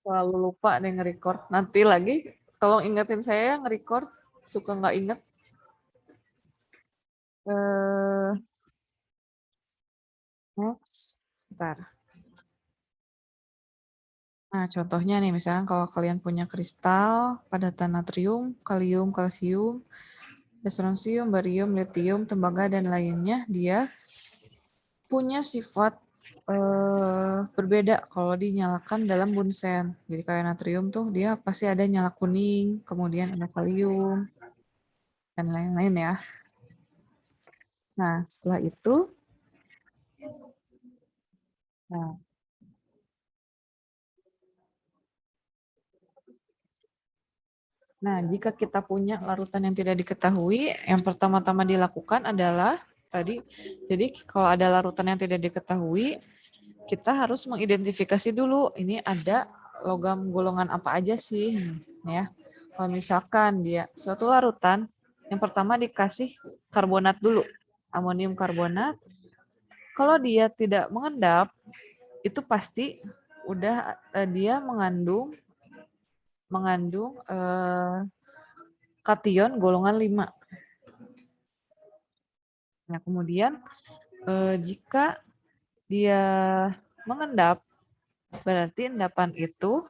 Selalu lupa nih nge-record. Nanti lagi, tolong ingetin saya nge-record. Suka nggak inget. Next. Bentar. Nah, contohnya nih, misalnya kalau kalian punya kristal, padatan natrium, kalium, kalsium, strontium, barium, litium, tembaga, dan lainnya, dia punya sifat berbeda kalau dinyalakan dalam bunsen. Jadi kayak natrium tuh dia pasti ada nyala kuning, kemudian ada kalium, dan lain-lain ya. Nah, setelah itu, nah, jika kita punya larutan yang tidak diketahui, yang pertama-tama dilakukan adalah tadi, jadi kalau ada larutan yang tidak diketahui, kita harus mengidentifikasi dulu, ini ada logam golongan apa aja sih, ya. Kalau misalkan dia suatu larutan, yang pertama dikasih karbonat dulu, amonium karbonat. Kalau dia tidak mengendap, itu pasti udah dia mengandung kation golongan 5. Nah, kemudian jika dia mengendap, berarti endapan itu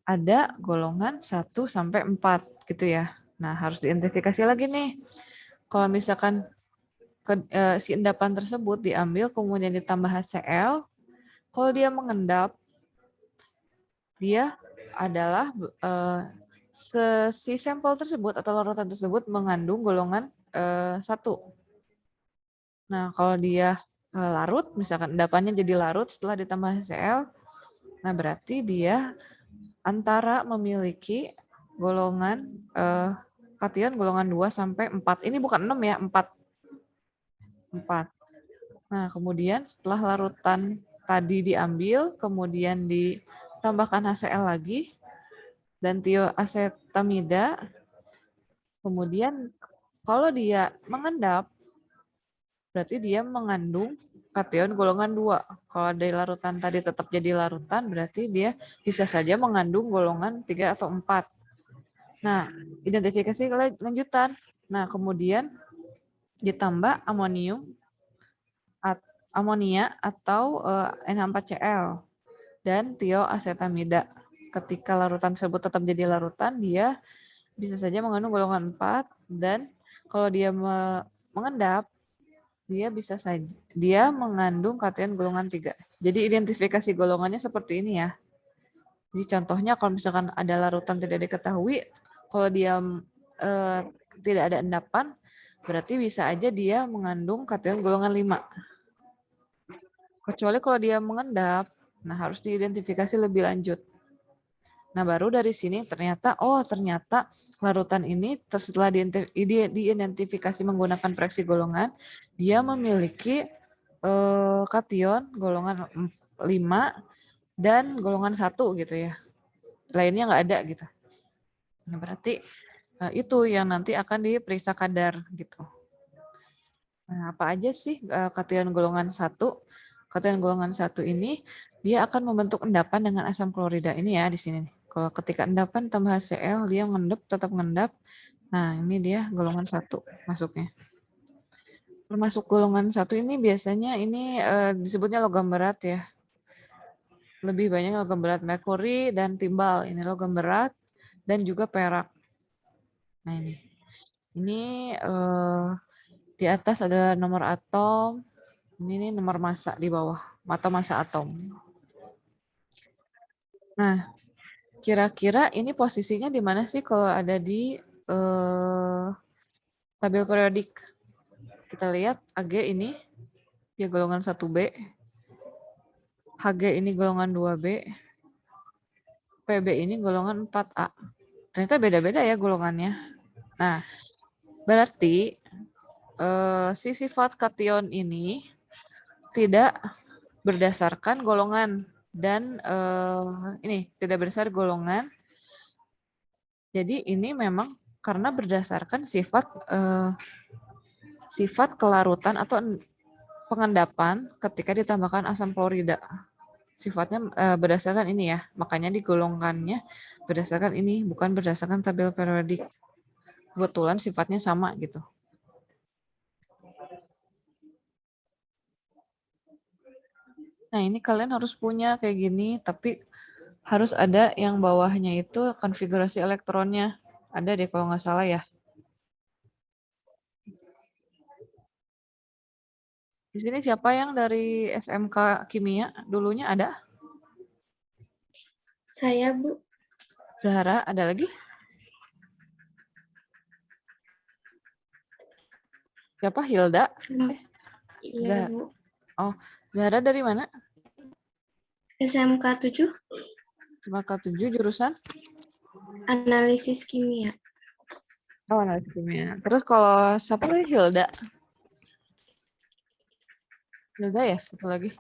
ada golongan 1 sampai 4 gitu ya. Nah, harus diidentifikasi lagi nih. Kalau misalkan si endapan tersebut diambil kemudian ditambah HCl, kalau dia mengendap, dia adalah si sampel tersebut atau larutan tersebut mengandung golongan 1. Nah, kalau dia larut, misalkan endapannya jadi larut setelah ditambah HCl, nah berarti dia antara memiliki golongan kation golongan 2 sampai 4. Ini bukan 6 ya, 4. Nah, kemudian setelah larutan tadi diambil, kemudian ditambahkan HCl lagi, dan tioasetamida, kemudian kalau dia mengendap, berarti dia mengandung kation golongan 2. Kalau dari larutan tadi tetap jadi larutan, berarti dia bisa saja mengandung golongan 3 atau 4. Nah, identifikasi lanjutan. Nah, kemudian ditambah amonia atau NH4Cl dan tioasetamida. Ketika larutan tersebut tetap jadi larutan, dia bisa saja mengandung golongan 4, dan kalau dia mengendap, dia bisa saja dia mengandung kation golongan 3. Jadi identifikasi golongannya seperti ini ya. Jadi contohnya kalau misalkan ada larutan tidak diketahui, kalau dia tidak ada endapan, berarti bisa aja dia mengandung kation golongan 5. Kecuali kalau dia mengendap, nah harus diidentifikasi lebih lanjut. Nah, baru dari sini ternyata larutan ini setelah diidentifikasi menggunakan preksi golongan, dia memiliki kation golongan 5 dan golongan 1 gitu ya. Lainnya nggak ada gitu. Nah, berarti itu yang nanti akan diperiksa kadar gitu. Nah, apa aja sih kation golongan 1? Kation golongan 1 ini dia akan membentuk endapan dengan asam klorida ini ya di sini. Kalau ketika endapan tambah HCl, dia tetap ngendap. Nah, ini dia golongan 1 masuknya. Termasuk golongan 1 ini biasanya ini disebutnya logam berat ya. Lebih banyak logam berat merkuri dan timbal. Ini logam berat dan juga perak. Nah, ini. Ini di atas adalah nomor atom. Ini nomor massa di bawah, atau massa atom. Nah, kira-kira ini posisinya di mana sih kalau ada di tabel periodik? Kita lihat Ag ini, dia golongan 1B, Hg ini golongan 2B, Pb ini golongan 4A. Ternyata beda-beda ya golongannya. Nah, berarti si sifat kation ini tidak berdasarkan golongan, dan ini tidak berdasar golongan. Jadi ini memang karena berdasarkan sifat kelarutan atau pengendapan ketika ditambahkan asam klorida. sifatnya berdasarkan ini ya, makanya digolongkannya berdasarkan ini, bukan berdasarkan tabel periodik. Kebetulan sifatnya sama gitu. Nah, ini kalian harus punya kayak gini, tapi harus ada yang bawahnya itu konfigurasi elektronnya. Ada deh kalau nggak salah ya. Di sini siapa yang dari SMK Kimia dulunya ada? Saya, Bu. Zahra, ada lagi? Siapa? Hilda? Iya, Bu. Oh, Zahra dari mana? SMK 7, SMK 7 jurusan? Analisis Kimia. Oh, analisis kimia. Terus kalau siapa lagi? Hilda? Hilda ya, satu lagi.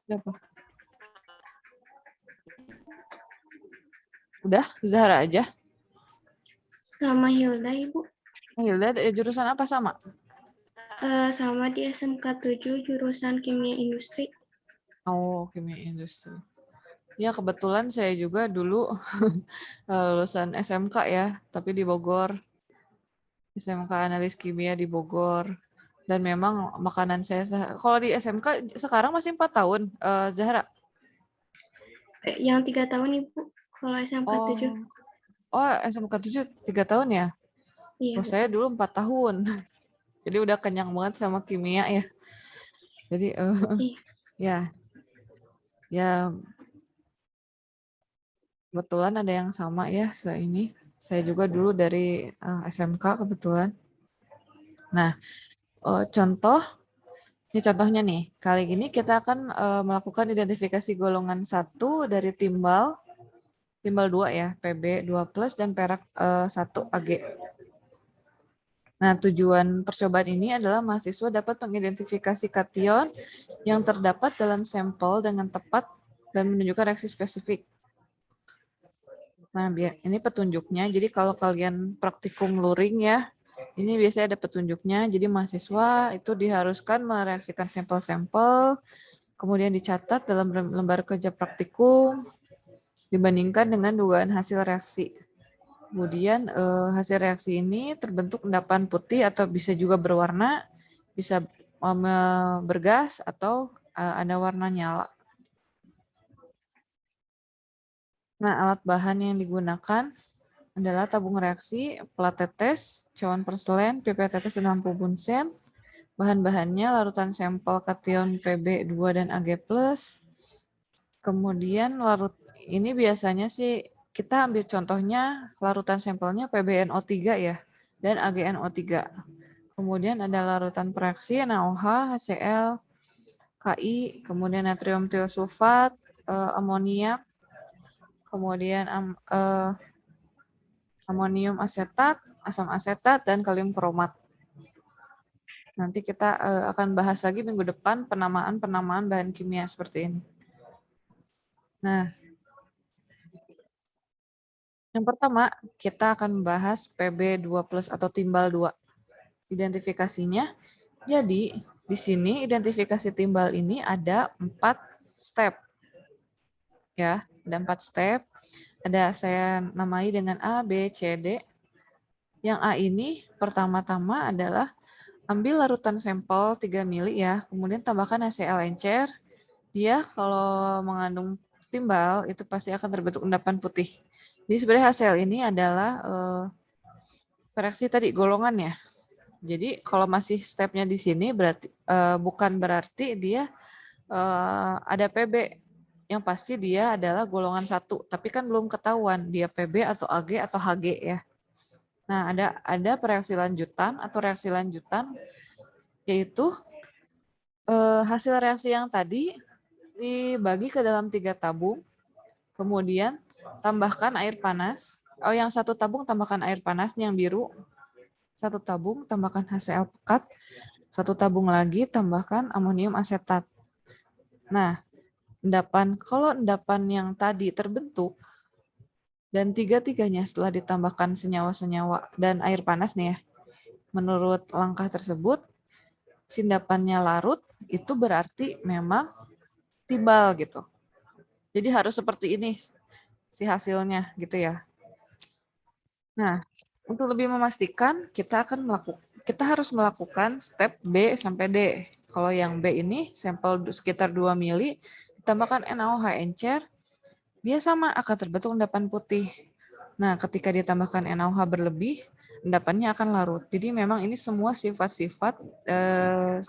Siapa? Udah, Zahra aja. Sama Hilda, Ibu. Hilda jurusan apa sama? Sama di SMK 7, jurusan Kimia Industri. Oh, kimia industri. Ya, kebetulan saya juga dulu lulusan SMK ya, tapi di Bogor. SMK Analis Kimia di Bogor. Dan memang makanan saya, kalau di SMK sekarang masih 4 tahun, Zahra. Yang 3 tahun, Ibu. Kalau SMK 7. Oh, oh SMK 7 3 tahun ya? Iya, Oh, Bu. saya dulu 4 tahun. Jadi udah kenyang banget sama kimia ya. Jadi Iya. ya, ya kebetulan ada yang sama ya ini. Saya juga dulu dari SMK kebetulan. Nah, ini contohnya nih. Kali ini kita akan melakukan identifikasi golongan 1 dari timbal 2 ya, PB 2 plus dan perak 1 AG. Nah, tujuan percobaan ini adalah mahasiswa dapat mengidentifikasi kation yang terdapat dalam sampel dengan tepat dan menunjukkan reaksi spesifik. Nah, ini petunjuknya. Jadi kalau kalian praktikum luring ya, ini biasanya ada petunjuknya. Jadi mahasiswa itu diharuskan mereaksikan sampel-sampel, kemudian dicatat dalam lembar kerja praktikum, dibandingkan dengan dugaan hasil reaksi. Kemudian hasil reaksi ini terbentuk endapan putih atau bisa juga berwarna, bisa bergas atau ada warna nyala. Nah, alat bahan yang digunakan adalah tabung reaksi, plat tetes, cawan porselen, pipet tetes dan lampu bunsen. Bahan-bahannya larutan sampel kation PB2 dan Ag+. Kemudian larut ini biasanya sih kita ambil contohnya larutan sampelnya PbNO3 ya dan AgNO3. Kemudian ada larutan pereaksi NaOH, HCl, Ki, kemudian natrium tiosulfat, amoniak, kemudian amonium asetat, asam asetat, dan kalium kromat. Nanti kita akan bahas lagi minggu depan penamaan bahan kimia seperti ini. Nah, yang pertama kita akan membahas PB2 plus atau timbal 2. Identifikasinya, jadi di sini identifikasi timbal ini ada 4 step. Ya, ada 4 step. Ada saya namai dengan A, B, C, D. Yang A ini pertama-tama adalah ambil larutan sampel 3 mili ya, kemudian tambahkan HCl encer. Dia kalau mengandung timbal itu pasti akan terbentuk endapan putih. Jadi sebenarnya HCl ini adalah reaksi tadi golongan ya. Jadi kalau masih stepnya di sini berarti bukan berarti dia ada PB. Yang pasti dia adalah golongan 1, tapi kan belum ketahuan dia PB atau AG atau HG ya. Nah, ada reaksi lanjutan atau reaksi lanjutan yaitu hasil reaksi yang tadi dibagi ke dalam 3 tabung, kemudian tambahkan air panas. Oh, yang 1 tabung tambahkan air panas yang biru. 1 tabung tambahkan HCl pekat. 1 tabung lagi tambahkan amonium asetat. Nah, kalau endapan yang tadi terbentuk dan tiga-tiganya setelah ditambahkan senyawa-senyawa dan air panas nih ya, menurut langkah tersebut, endapannya larut, itu berarti memang timbal gitu. Jadi harus seperti ini si hasilnya gitu ya. Nah, untuk lebih memastikan kita harus melakukan step B sampai D. Kalau yang B ini sampel sekitar 2 mili ditambahkan NaOH encer, dia sama akan terbentuk endapan putih. Nah, ketika ditambahkan NaOH berlebih, endapannya akan larut. Jadi memang ini semua sifat-sifat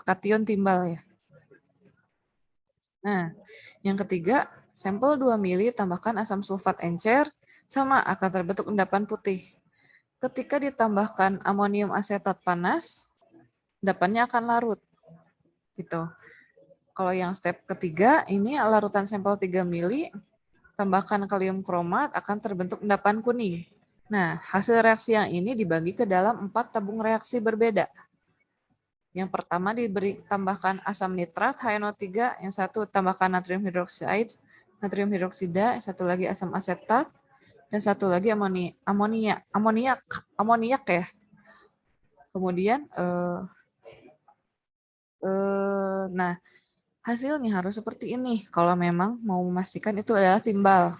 kation timbal ya. Nah, yang ketiga, sampel 2 mili tambahkan asam sulfat encer, sama akan terbentuk endapan putih. Ketika ditambahkan amonium asetat panas, endapannya akan larut. Gitu. Kalau yang step ketiga, ini larutan sampel 3 mili, tambahkan kalium kromat akan terbentuk endapan kuning. Nah, hasil reaksi yang ini dibagi ke dalam 4 tabung reaksi berbeda. Yang pertama diberi tambahkan asam nitrat HNO3, yang satu tambahkan natrium hidroksida, yang satu lagi asam asetat, dan satu lagi amoniak ya. Kemudian nah, hasilnya harus seperti ini. Kalau memang mau memastikan itu adalah timbal.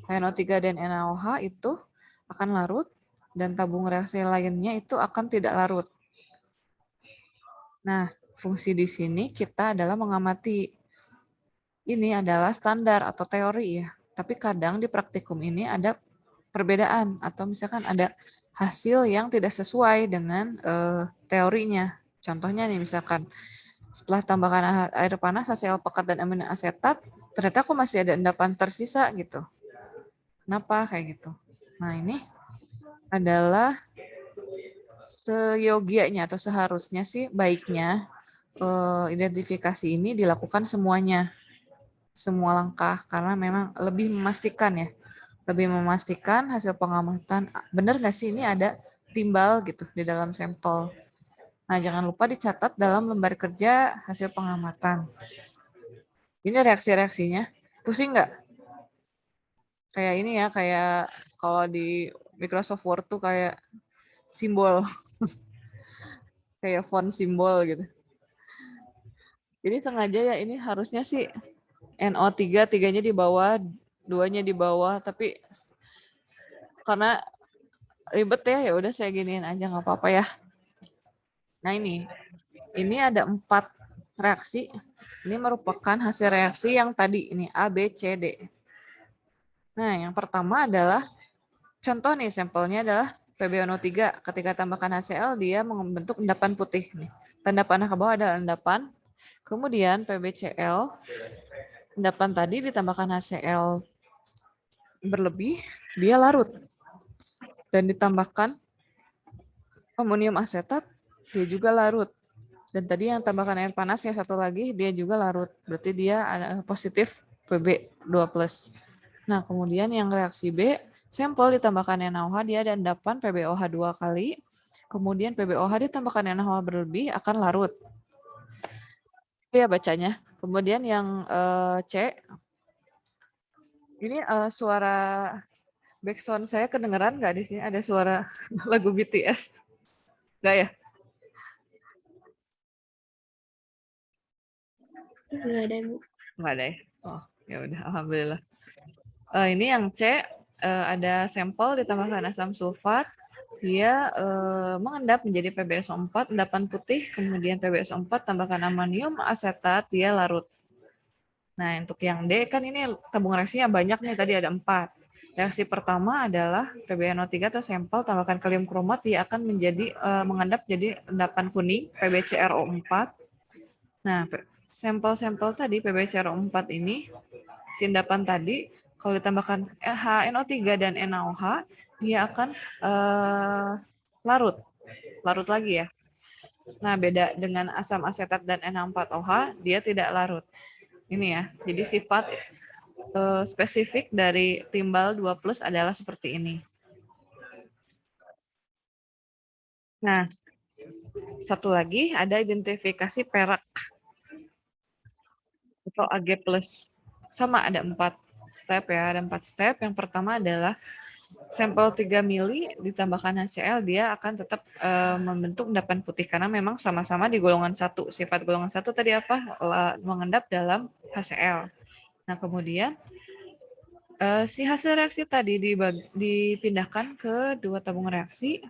HNO3 dan NaOH itu akan larut dan tabung reaksi lainnya itu akan tidak larut. Nah, fungsi di sini kita adalah mengamati. Ini adalah standar atau teori ya. Tapi kadang di praktikum ini ada perbedaan atau misalkan ada hasil yang tidak sesuai dengan teorinya. Contohnya nih misalkan setelah tambahkan air panas, HCl pekat dan amino asetat, ternyata kok masih ada endapan tersisa gitu. Kenapa kayak gitu? Nah, ini adalah seyogianya atau seharusnya sih baiknya identifikasi ini dilakukan semuanya, semua langkah, karena memang lebih memastikan ya, lebih memastikan hasil pengamatan benar nggak sih ini ada timbal gitu di dalam sampel. Nah, jangan lupa dicatat dalam lembar kerja hasil pengamatan. Ini reaksi-reaksinya. Pusing nggak? Kayak ini ya, kayak kalau di Microsoft Word tuh kayak simbol, kayak font simbol gitu. Ini sengaja ya, ini harusnya sih NO3, 3-nya di bawah, 2-nya di bawah, tapi karena ribet ya, ya udah saya giniin aja, nggak apa-apa ya. Nah ini ada 4 reaksi. Ini merupakan hasil reaksi yang tadi, ini A, B, C, D. Nah, yang pertama adalah, contoh nih, sampelnya adalah PbNO3. Ketika tambahkan HCl, dia membentuk endapan putih. Nih. Tanda panah ke bawah adalah endapan. Kemudian PbCl, endapan tadi ditambahkan HCl berlebih, dia larut. Dan ditambahkan amonium asetat, dia juga larut. Dan tadi yang tambahkan air panas, yang satu lagi, dia juga larut. Berarti dia ada positif Pb2+. Nah, kemudian yang reaksi B, sampel ditambahkan NaOH, dia ada endapan PbOH 2 kali. Kemudian PbOH ditambahkan NaOH berlebih akan larut. Itu ya bacanya. Kemudian yang C, ini suara background saya kedengeran nggak di sini? Ada suara lagu BTS? Nggak ya? Nggak ada, Bu. Nggak ada ya? Oh, ya udah, alhamdulillah. Ini yang C, ada sampel ditambahkan asam sulfat, dia mengendap menjadi PbSO4, endapan putih, kemudian PbSO4 tambahkan amonium asetat, dia larut. Nah, untuk yang D kan ini tabung reaksinya banyak nih, tadi ada 4. Reaksi pertama adalah PbNO3 atau sampel tambahkan kalium kromat, dia akan menjadi mengendap jadi endapan kuning, PbCrO4. Nah, sampel-sampel tadi PbCrO4 ini, si endapan tadi, kalau ditambahkan HNO3 dan NaOH, dia akan larut lagi ya. Nah, beda dengan asam asetat dan Na4OH, dia tidak larut. Ini ya, jadi sifat spesifik dari timbal 2+ adalah seperti ini. Nah, satu lagi ada identifikasi perak atau Ag+. Sama ada 4 step ya, ada 4 step. Yang pertama adalah sampel 3 mili ditambahkan HCl, dia akan tetap membentuk endapan putih karena memang sama-sama di golongan 1. Sifat golongan 1 tadi apa? Mengendap dalam HCl. Nah, kemudian si hasil reaksi tadi dipindahkan ke 2 tabung reaksi,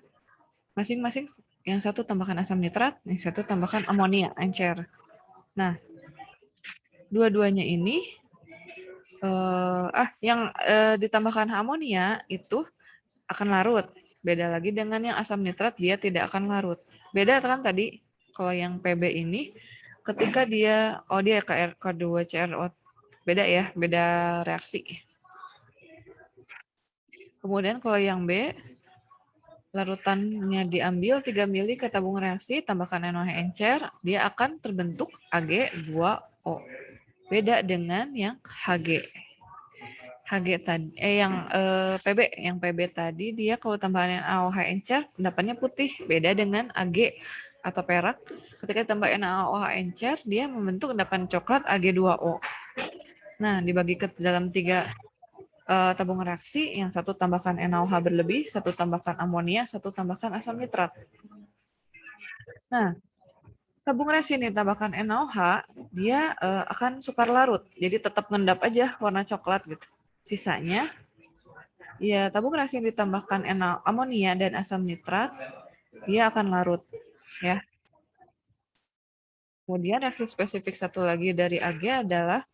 masing-masing yang satu tambahkan asam nitrat, yang satu tambahkan amonia, encer. Nah, dua-duanya ini yang ditambahkan amonia itu akan larut. Beda lagi dengan yang asam nitrat, dia tidak akan larut. Beda kan tadi, kalau yang PB ini, ketika dia K2CRO, beda ya, beda reaksi. Kemudian kalau yang B, larutannya diambil 3 mili ke tabung reaksi, tambahkan NaOH encer, dia akan terbentuk Ag2O. Beda dengan yang HG. PB, yang PB tadi dia kalau tambahan NaOH encer endapannya putih, beda dengan Ag atau perak. Ketika ditambah NaOH encer dia membentuk endapan coklat Ag2O. Nah, dibagi ke dalam 3 tabung reaksi, yang satu tambahkan NaOH berlebih, satu tambahkan amonia, satu tambahkan asam nitrat. Nah, tabung reaksi ini tambahkan NaOH, dia akan sukar larut, jadi tetap ngendap aja warna coklat gitu. Sisanya, ya tabung reaksi yang ditambahkan amonia dan asam nitrat, dia akan larut, ya. Kemudian reaksi spesifik satu lagi dari Ag adalah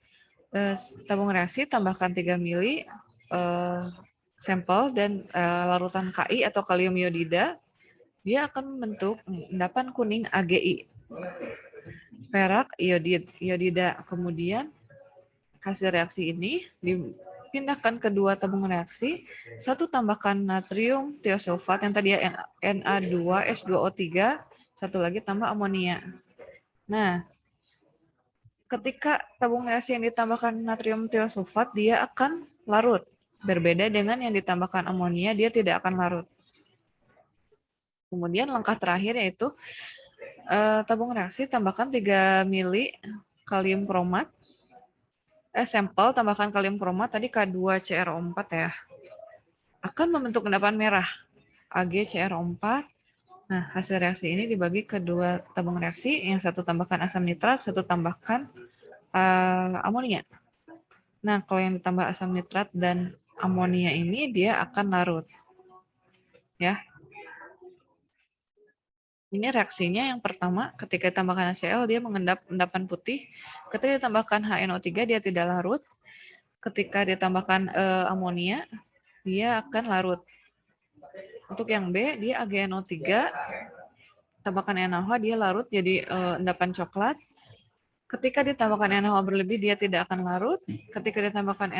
tabung reaksi tambahkan 3 mili sampel dan larutan Ki atau kalium iodida, dia akan membentuk endapan kuning AgI. Perak iodida. Kemudian hasil reaksi ini dipindahkan ke 2 tabung reaksi, satu tambahkan natrium tiosulfat yang tadi ya Na2S2O3, satu lagi tambah amonia. Nah, ketika tabung reaksi yang ditambahkan natrium tiosulfat, dia akan larut. Berbeda dengan yang ditambahkan amonia, dia tidak akan larut. Kemudian langkah terakhir yaitu tabung reaksi tambahkan 3 mili kalium kromat. Sampel tambahkan kalium kromat tadi K2CrO4 ya. Akan membentuk endapan merah AgCrO4. Nah, hasil reaksi ini dibagi ke 2 tabung reaksi, yang satu tambahkan asam nitrat, satu tambahkan amonia. Nah, kalau yang ditambah asam nitrat dan amonia ini dia akan larut. Ya. Ini reaksinya yang pertama, ketika ditambahkan HCl dia mengendap endapan putih. Ketika ditambahkan HNO3 dia tidak larut. Ketika ditambahkan amonia dia akan larut. Untuk yang B dia AgNO3, tambahkan NaOH dia larut jadi endapan coklat. Ketika ditambahkan NaOH berlebih dia tidak akan larut. Ketika ditambahkan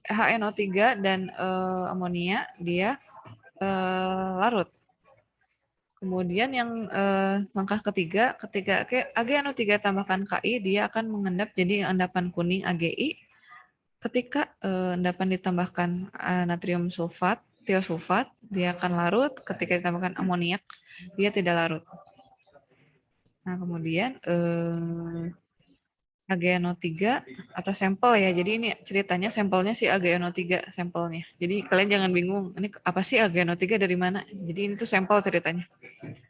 HNO3 dan amonia dia larut. Kemudian yang langkah ketiga, ketika AgNO3 tambahkan Ki, dia akan mengendap jadi endapan kuning AgI. Ketika endapan ditambahkan natrium sulfat, tiosulfat, dia akan larut. Ketika ditambahkan amoniak, dia tidak larut. Nah, kemudian AgNO3 atau sampel ya. Jadi ini ceritanya sampelnya si AgNO3 sampelnya. Jadi kalian jangan bingung, ini apa sih AgNO3 dari mana? Jadi ini tuh sampel ceritanya.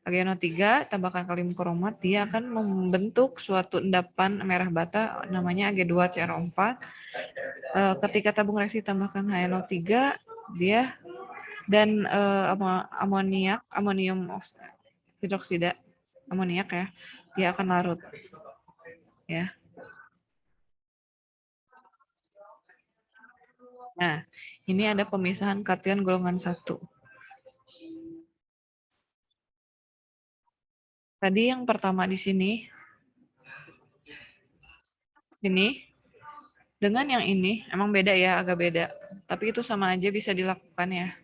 AgNO3 tambahkan kalium kromat, dia akan membentuk suatu endapan merah bata namanya Ag2CrO4. Ketika tabung reaksi tambahkan HNO3, dia dan amonium hidroksida amoniak ya, dia akan larut. Ya. Nah, ini ada pemisahan kation golongan 1. Tadi yang pertama di sini, dengan yang ini, emang beda ya, agak beda. Tapi itu sama aja bisa dilakukan ya.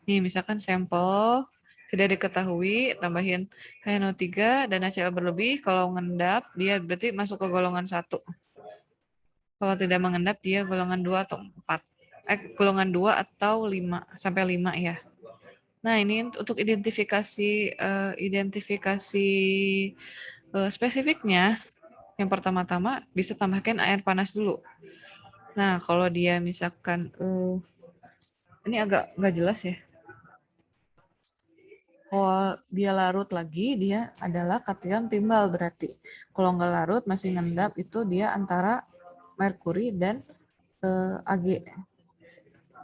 Nih, misalkan sampel tidak diketahui, tambahin HNO3 dan HCl berlebih, kalau ngendap, dia berarti masuk ke golongan 1. Kalau tidak mengendap, dia golongan 2 atau 4. Golongan 2 atau 5, sampai 5 ya. Nah, ini untuk identifikasi spesifiknya, yang pertama-tama bisa tambahkan air panas dulu. Nah, kalau dia misalkan Ini agak nggak jelas ya. Kalau dia larut lagi, dia adalah kation timbal berarti. Kalau nggak larut, masih ngendap, itu dia antara merkuri dan Ag.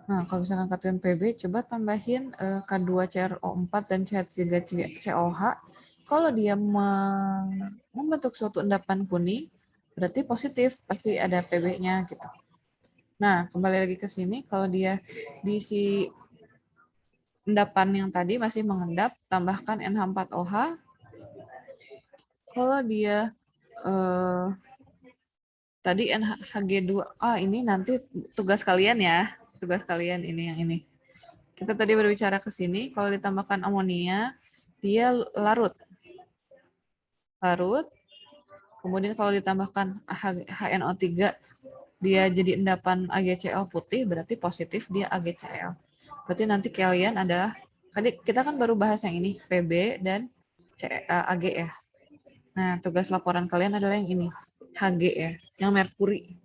Nah, kalau misalkan kation Pb, coba tambahin K2CrO4 dan CH3COH. Kalau dia membentuk suatu endapan kuning, berarti positif, pasti ada Pb-nya gitu. Nah, kembali lagi ke sini, kalau dia diisi endapan yang tadi masih mengendap, tambahkan NH4OH. Kalau dia tadi NHG2, ini nanti tugas kalian ya, tugas kalian ini yang ini. Kita tadi berbicara ke sini, kalau ditambahkan amonia, dia larut. Larut, kemudian kalau ditambahkan HNO3, dia jadi endapan AgCl putih, berarti positif dia AgCl. Berarti nanti kalian adalah, tadi kita kan baru bahas yang ini, Pb dan Ag ya. Nah, tugas laporan kalian adalah yang ini, Hg ya, yang merkuri.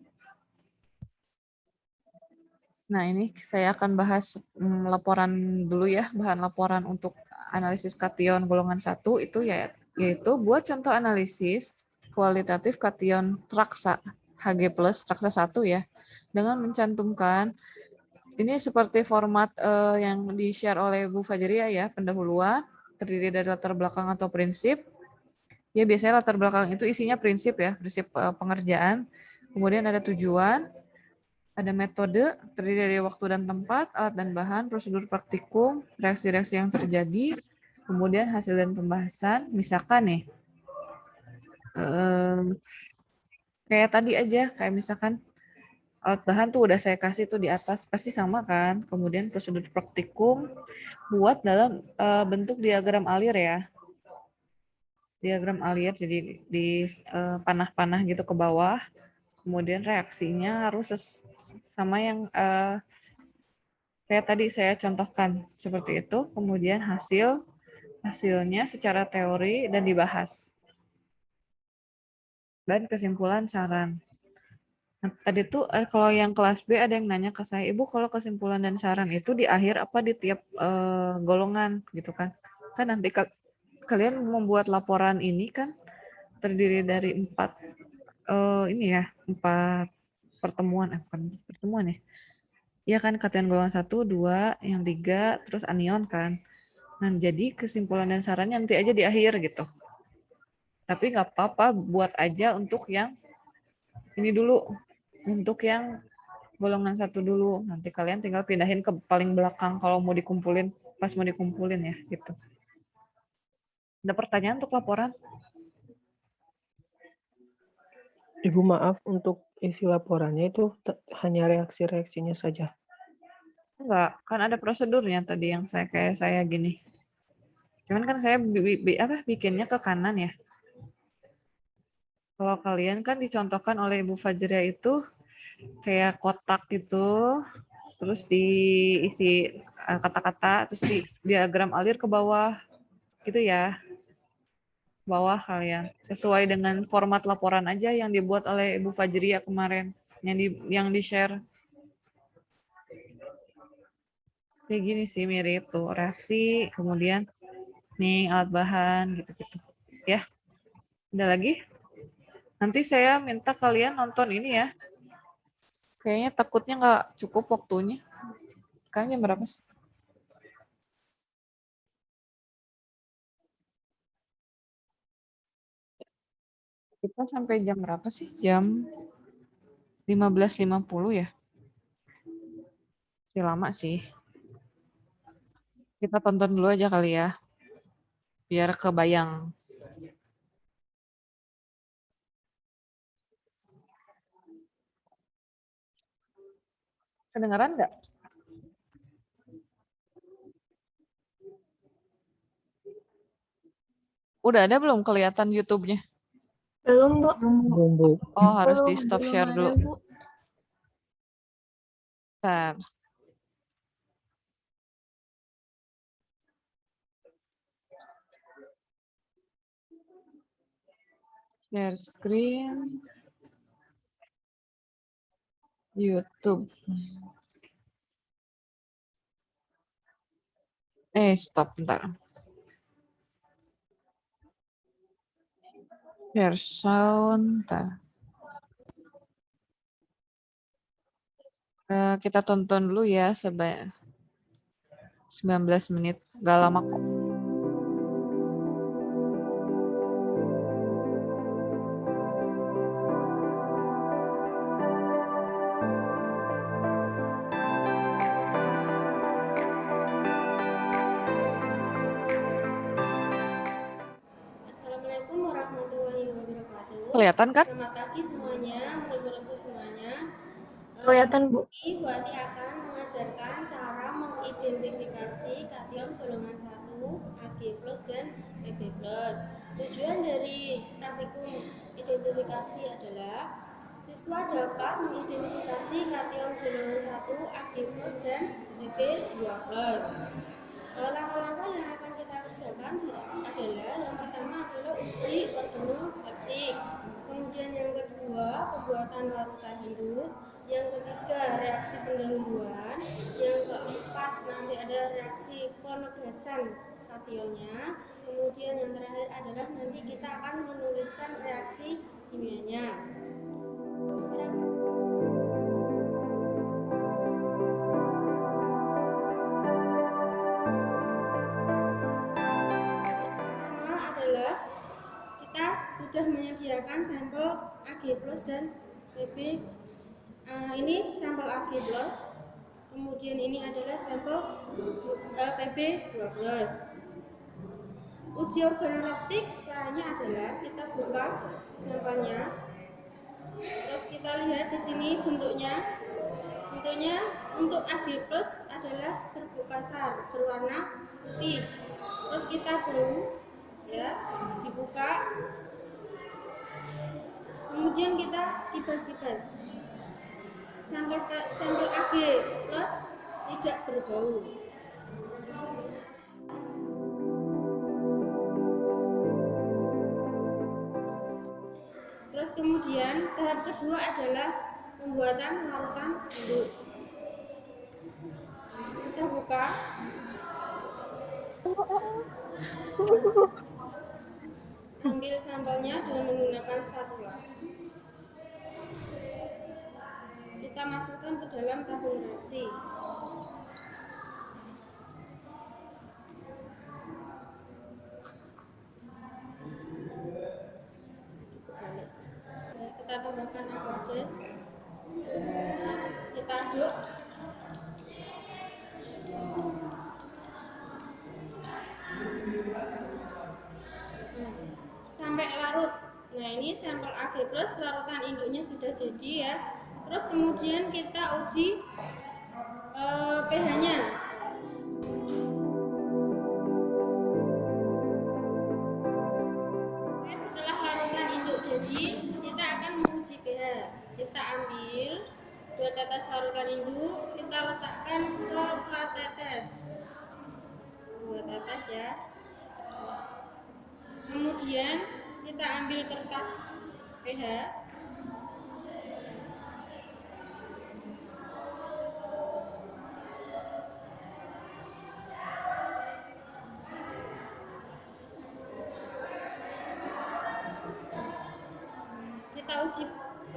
Nah, ini saya akan bahas laporan dulu ya, bahan laporan untuk analisis kation golongan 1 itu yaitu buat contoh analisis kualitatif kation raksa Hg+, raksa 1 ya, dengan mencantumkan ini seperti format yang di-share oleh Bu Fajria ya, pendahuluan, terdiri dari latar belakang atau prinsip. Ya, biasanya latar belakang itu isinya prinsip ya, prinsip pengerjaan. Kemudian ada tujuan, ada metode, terdiri dari waktu dan tempat, alat dan bahan, prosedur praktikum, reaksi-reaksi yang terjadi, kemudian hasil dan pembahasan. Misalkan nih, kayak tadi aja, kayak misalkan alat bahan tuh udah saya kasih tuh di atas, pasti sama kan. Kemudian prosedur praktikum, buat dalam bentuk diagram alir ya. Diagram alir, jadi di panah-panah gitu ke bawah. Kemudian reaksinya harus sama yang kayak tadi saya contohkan seperti itu, kemudian hasilnya secara teori dan dibahas. Dan kesimpulan saran. Nah, tadi tuh kalau yang kelas B ada yang nanya ke saya, Ibu kalau kesimpulan dan saran itu di akhir apa di tiap golongan gitu kan. Kan nanti kalian membuat laporan ini kan terdiri dari 4 ini ya, 4 pertemuan, bukan pertemuan ya. Iya kan, kation golongan 1, 2, yang 3, terus anion kan. Nah, jadi kesimpulan dan sarannya nanti aja di akhir gitu. Tapi nggak apa-apa, buat aja untuk yang ini dulu. Untuk yang golongan 1 dulu. Nanti kalian tinggal pindahin ke paling belakang kalau mau dikumpulin, pas mau dikumpulin ya gitu. Ada pertanyaan untuk laporan? Ibu maaf, untuk isi laporannya itu hanya reaksi-reaksinya saja. Enggak, kan ada prosedurnya tadi yang kayak saya gini. Cuman kan saya bikinnya ke kanan ya. Kalau kalian kan dicontohkan oleh Ibu Fajria itu kayak kotak gitu, terus diisi kata-kata, terus di diagram alir ke bawah, gitu ya. Bawah kalian. Sesuai dengan format laporan aja yang dibuat oleh Ibu Fajria kemarin, yang di-share. Kayak gini sih mirip tuh, reaksi, kemudian nih alat bahan, gitu-gitu. Ya, ada lagi? Nanti saya minta kalian nonton ini ya. Kayaknya takutnya nggak cukup waktunya. Sekarang jam berapa sih? Kita sampai jam berapa sih? Jam 15.50 ya? Masih lama sih. Kita tonton dulu aja kali ya. Biar kebayang. Kedengeran nggak? Udah ada belum kelihatan YouTube-nya? Belum, Bu. Belum, Bu. Oh, harus di Belum, stop belum share ada, dulu. Bu. Bentar. Share screen. YouTube. Stop bentar. Share sound. Bentar. Kita tonton dulu ya 19 menit. Gak lama kok. Assalamualaikum warahmatullahi wabarakatuh. Kelihatan kan? Selamat pagi semuanya, murid-muridku semuanya. Kelihatan, Bu. Bu Ati akan mengajarkan cara mengidentifikasi kation golongan 1, Ag+, dan Pb+. Tujuan dari praktikum identifikasi adalah siswa dapat mengidentifikasi kation golongan 1, Ag+, dan Pb2+. Langkah-langkah yang akan kita kerjakan adalah yang pertama adalah uji organoleptik, kemudian yang kedua pembuatan larutan hidup, yang ketiga reaksi pendahuluan, yang keempat nanti ada reaksi penegasan kationnya, kemudian yang terakhir adalah nanti kita akan menuliskan reaksi kimianya. Sudah menyediakan sampel Ag+ dan Pb. Ini sampel Ag+, kemudian ini adalah sampel Pb12. Uji organoleptik caranya adalah kita buka sampelnya, terus kita lihat di sini bentuknya. Bentuknya untuk Ag+ adalah serbuk kasar berwarna putih. Terus kita beri, ya, dibuka. Kemudian kita kibas-kibas. Sampel Ag+ tidak berbau. Terus kemudian tahap kedua adalah pembuatan larutan hidup. Kita buka. Ambil sampelnya dengan menggunakan spatula. Kita masukkan ke dalam tabung reaksi. Kita tambahkan aqueous. Kita aduk. Sampai larut. Nah, ini sampel Ag+ larutan induknya sudah jadi ya. Terus kemudian kita uji pH-nya. Setelah larutan induk jadi, kita akan menguji pH. Kita ambil 2 tetes larutan induk, kita letakkan ke plat tetes. 2 tetes ya. Kemudian kita ambil kertas pH. Kita uji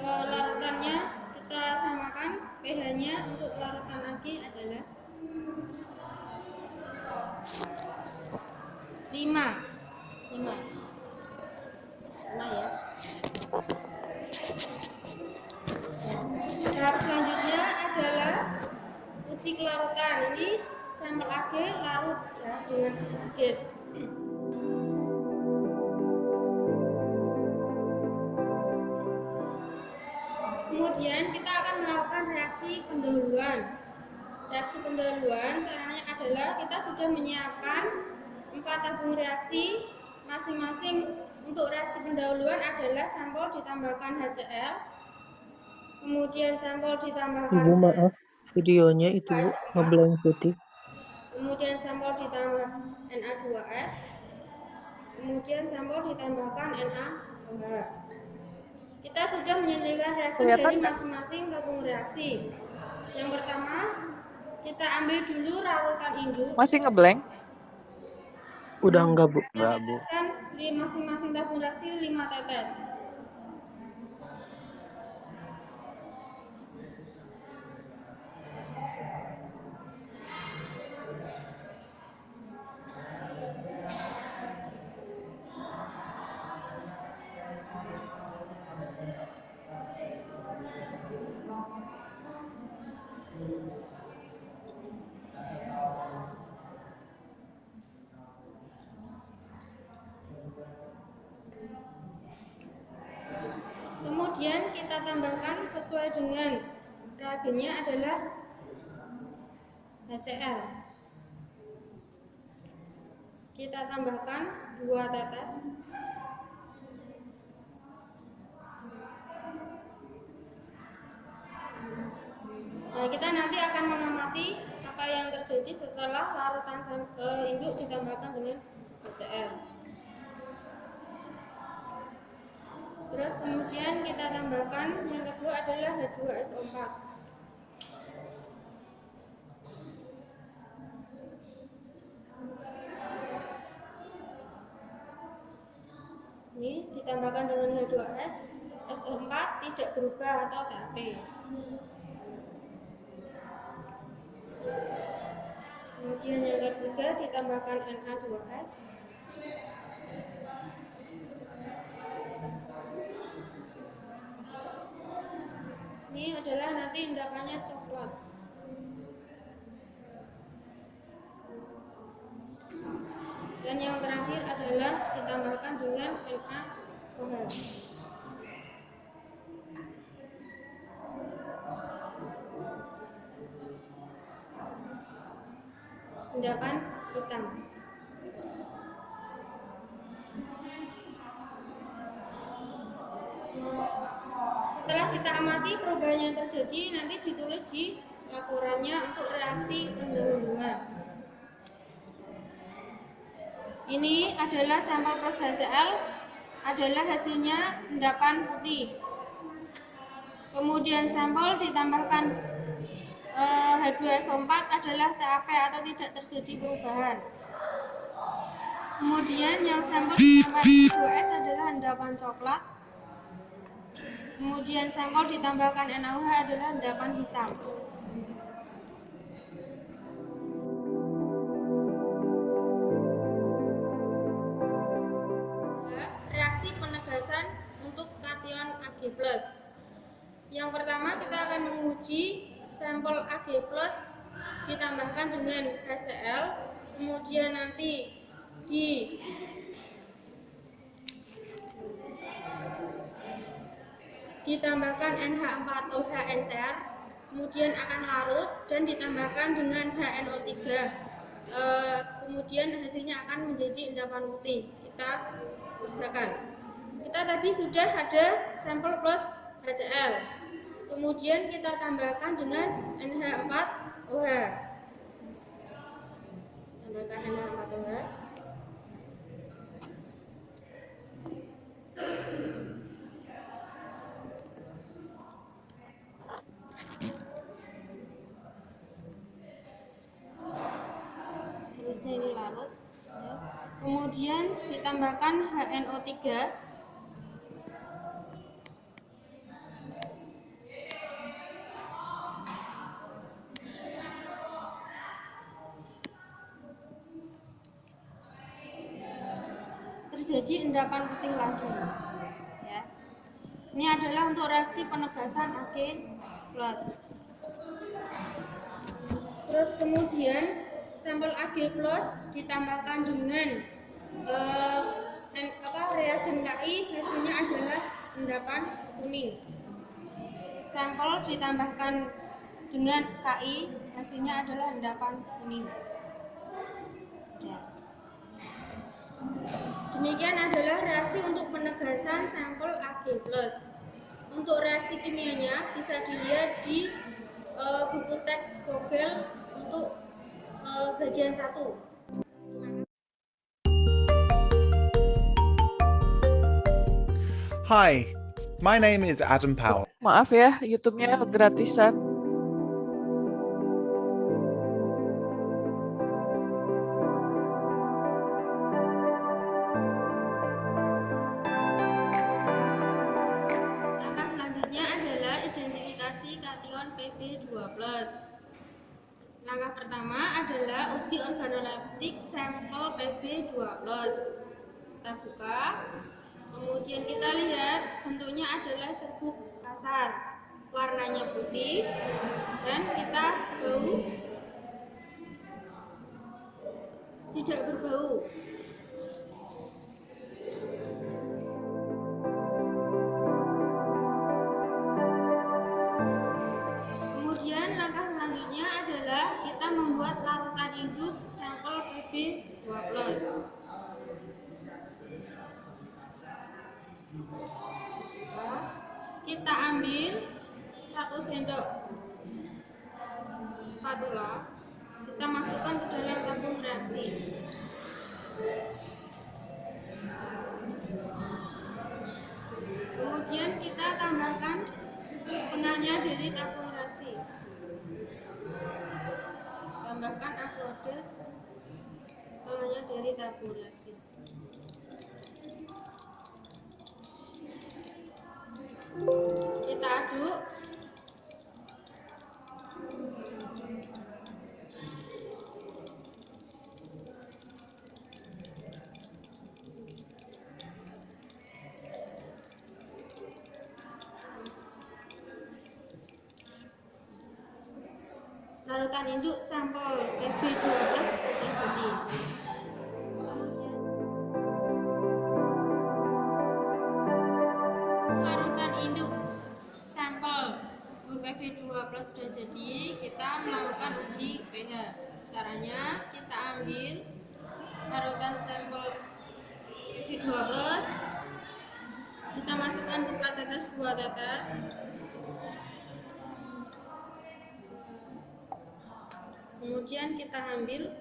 larutannya, kita samakan pH-nya. Untuk larutan Ag adalah 5 ya. Tahap selanjutnya adalah uji kelarutan. Ini sampel Ag larut ya dengan gas. Kemudian kita akan melakukan reaksi pendahuluan. Reaksi pendahuluan caranya adalah kita sudah menyiapkan 4 tabung reaksi. Masing-masing untuk reaksi pendahuluan adalah sampel ditambahkan HCl, kemudian sampel ditambahkan Ibu maaf, videonya itu Bu, ngeblank putih. Kemudian sampel ditambah Na2S, kemudian sampel ditambahkan NaOH. Kita sudah menyediakan reagen dari masing-masing tabung reaksi. Yang pertama, kita ambil dulu larutan induk. Masih ngeblank? Udah enggak, Bu. Enggak, Bu. Kan di masing-masing tabung reaksi 5 tetes. Kemudian kita tambahkan sesuai dengan reagennya adalah HCl. Kita tambahkan 2 tetes. Nah, kita nanti akan mengamati apa yang terjadi setelah larutan induk ditambahkan dengan HCl. Terus kemudian kita tambahkan yang kedua adalah H2SO4. Ini ditambahkan dengan H2S, SO4 tidak berubah atau TAP. Kemudian yang ketiga ditambahkan Na2S. Ini adalah nanti endapannya coklat. Dan yang terakhir adalah ditambahkan dengan NaOH. Endapan hitam. Setelah kita amati perubahan yang terjadi, nanti ditulis di laporannya untuk reaksi pendahuluan. Ini adalah sampel plus HCl, adalah hasilnya endapan putih. Kemudian sampel ditambahkan H2SO4 adalah TAP atau tidak terjadi perubahan. Kemudian yang sampel ditambahkan H2S adalah endapan coklat. Kemudian sampel ditambahkan NaOH adalah endapan hitam. Reaksi penegasan untuk kation Ag+. Yang pertama kita akan menguji sampel Ag+ ditambahkan dengan HCl, kemudian nanti ditambahkan NH4OH encer, kemudian akan larut dan ditambahkan dengan HNO3. Kemudian hasilnya akan menjadi endapan putih. Kita kerjakan. Kita tadi sudah ada sampel plus HCl. Kemudian kita tambahkan dengan NH4OH. Tambahkan NH4OH. Terusnya ini larut. Kemudian ditambahkan HNO3. Terjadi endapan putih lagi. Ya. Ini adalah untuk reaksi penegasan Ag+. Terus kemudian sampel Ag+ ditambahkan dengan reagen Ki, hasilnya adalah endapan kuning. Sampel ditambahkan dengan Ki, hasilnya adalah endapan kuning. Ya. Demikian adalah reaksi untuk penegasan sampel Ag+. Untuk reaksi kimianya bisa dilihat di buku teks Vogel untuk bagian 1. Hi, my name is Adam Powell. Maaf ya, YouTube-nya gratisan. identifikasi kation Pb2+. Langkah pertama adalah uji organoleptik sampel Pb2+. Kita buka, kemudian kita lihat bentuknya adalah serbuk kasar, warnanya putih, dan kita bau, tidak berbau. Kemudian langkah selanjutnya adalah kita membuat larutan induk sampel Pb2+. Kita ambil 1 sendok spatula, kita masukkan ke dalam tabung reaksi. Kemudian kita tambahkan setengahnya dari tabung reaksi. Tambahkan aqueous setengahnya dari tabung reaksi. Kita aduk. Larutan induk sampel Pb2+ terjadi. Larutan induk sampel Pb2+ sudah jadi, kita melakukan uji pH. Caranya kita ambil larutan sampel Pb2+, kita masukkan ke plat tetes 2 tetes. Kemudian kita ambil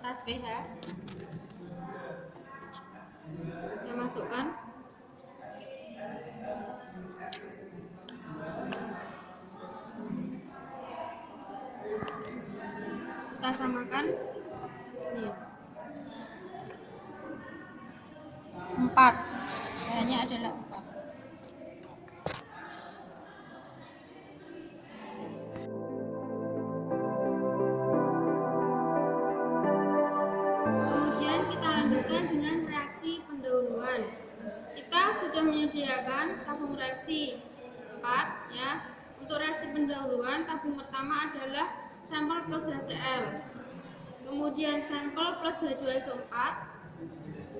tas pH, kita masukkan. Kita samakan. Nih. 4. pH-nya adalah 4. Kemudian kita lanjutkan dengan reaksi pendahuluan. Kita sudah menyediakan tabung reaksi 4 ya. Untuk reaksi pendahuluan, tabung pertama adalah sampel plus HCl, kemudian sampel plus H2SO4,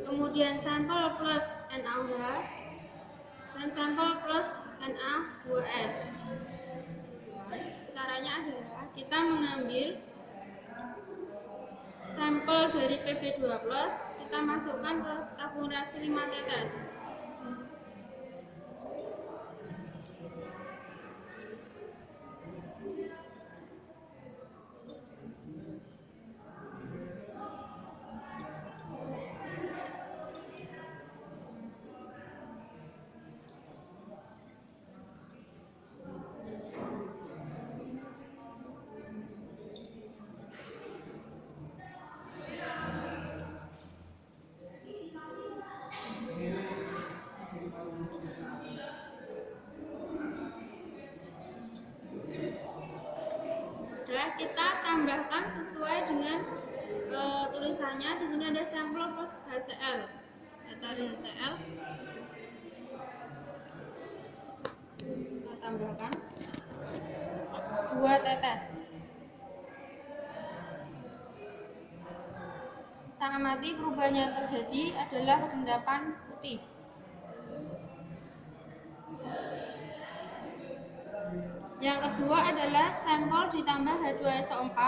kemudian sampel plus NaOH, dan sampel plus Na2S. Caranya adalah kita mengambil sampel dari Pb2+, kita masukkan ke tabung reaksi 5 tetes. Kita tambahkan sesuai dengan tulisannya. Di sini ada sampel plus HCl. Kita cari HCl. Kita tambahkan 2 tetes. Kita amati perubahan yang terjadi adalah endapan putih. Yang kedua adalah sampel ditambah H2SO4.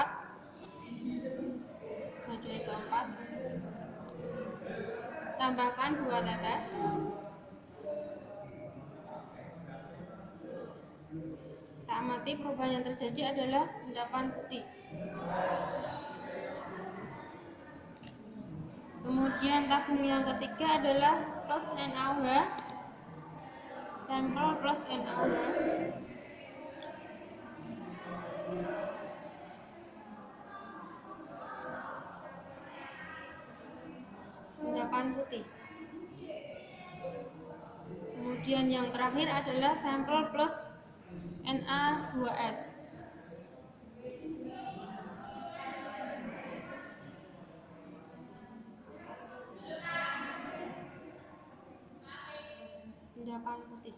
Tambahkan 2 tetes. Kita amati perubahan yang terjadi adalah endapan putih. Kemudian tabung yang ketiga adalah plus NaOH. Sampel plus NaOH. Endapan putih. Kemudian yang terakhir adalah sampel plus Na2S. Endapan putih.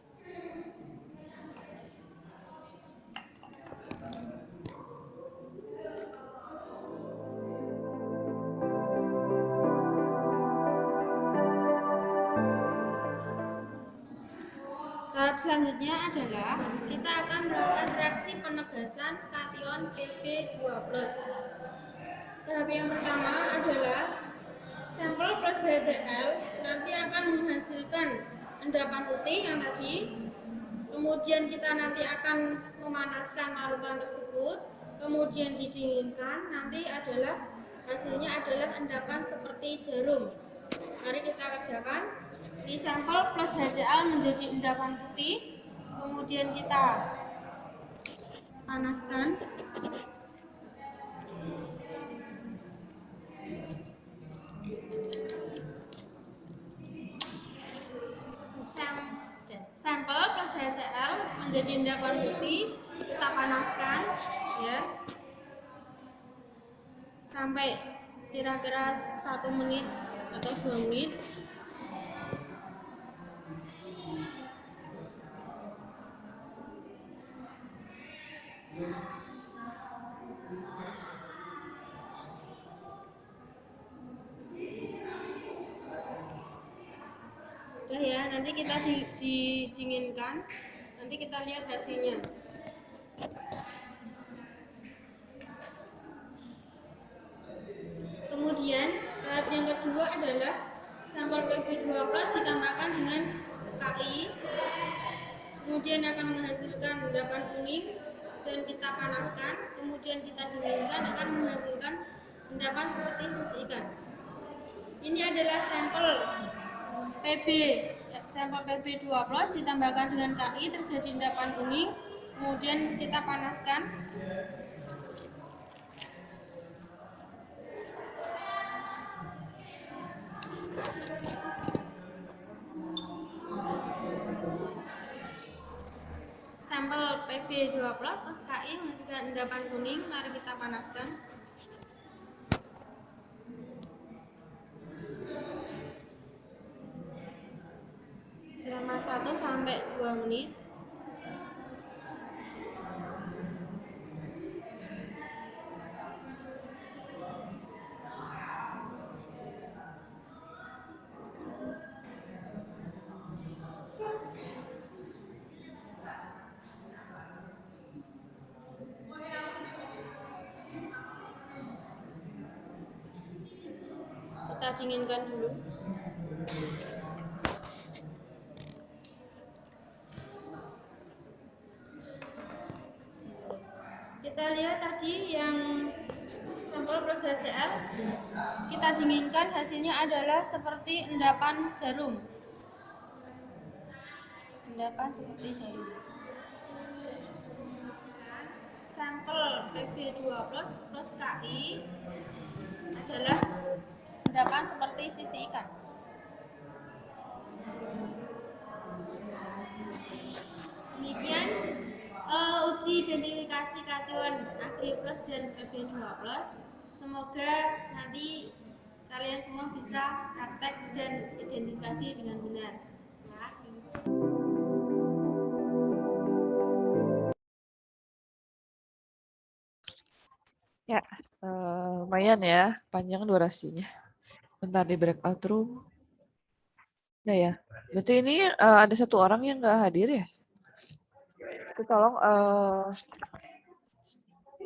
Tahap selanjutnya adalah kita akan melakukan reaksi penegasan kation Pb2+. Tahap yang pertama adalah sampel plus HCl nanti akan menghasilkan endapan putih yang tadi. Kemudian kita nanti akan memanaskan larutan tersebut, kemudian didinginkan. Nanti hasilnya adalah endapan seperti jarum. Mari kita kerjakan. Di sampel plus HCl menjadi endapan putih, kemudian kita panaskan. Sampel plus HCl menjadi endapan putih, kita panaskan ya sampai kira-kira 1 menit atau 2 menit. Udah ya, nanti kita didinginkan, nanti kita lihat hasilnya. Kemudian tahap yang kedua adalah sampel Pb2+ ditambahkan dengan Ki, kemudian akan menghasilkan endapan kuning dan kita panaskan, kemudian kita dinginkan, akan menghasilkan endapan seperti sisi ikan. Ini adalah sampel Pb2+ ditambahkan dengan Ki, terjadi endapan kuning, kemudian kita panaskan. Sampel Pb2+ plus Ki menghasilkan endapan kuning, mari kita panaskan. Selama 1 sampai 2 menit. Kita dinginkan dulu. Kita lihat tadi yang sampel plus HCl kita dinginkan, hasilnya adalah seperti endapan jarum. Endapan seperti jarum. Sampel Pb2+ plus Ki adalah endapan seperti sisi ikan. Demikian uji identifikasi kation Ag+ dan Pb2+. Semoga nanti kalian semua bisa praktek dan identifikasi dengan benar. Terima kasih. Ya, lumayan ya, panjang durasinya. Bentar di breakout room. Nah ya, berarti ini ada 1 orang yang nggak hadir ya? Itu tolong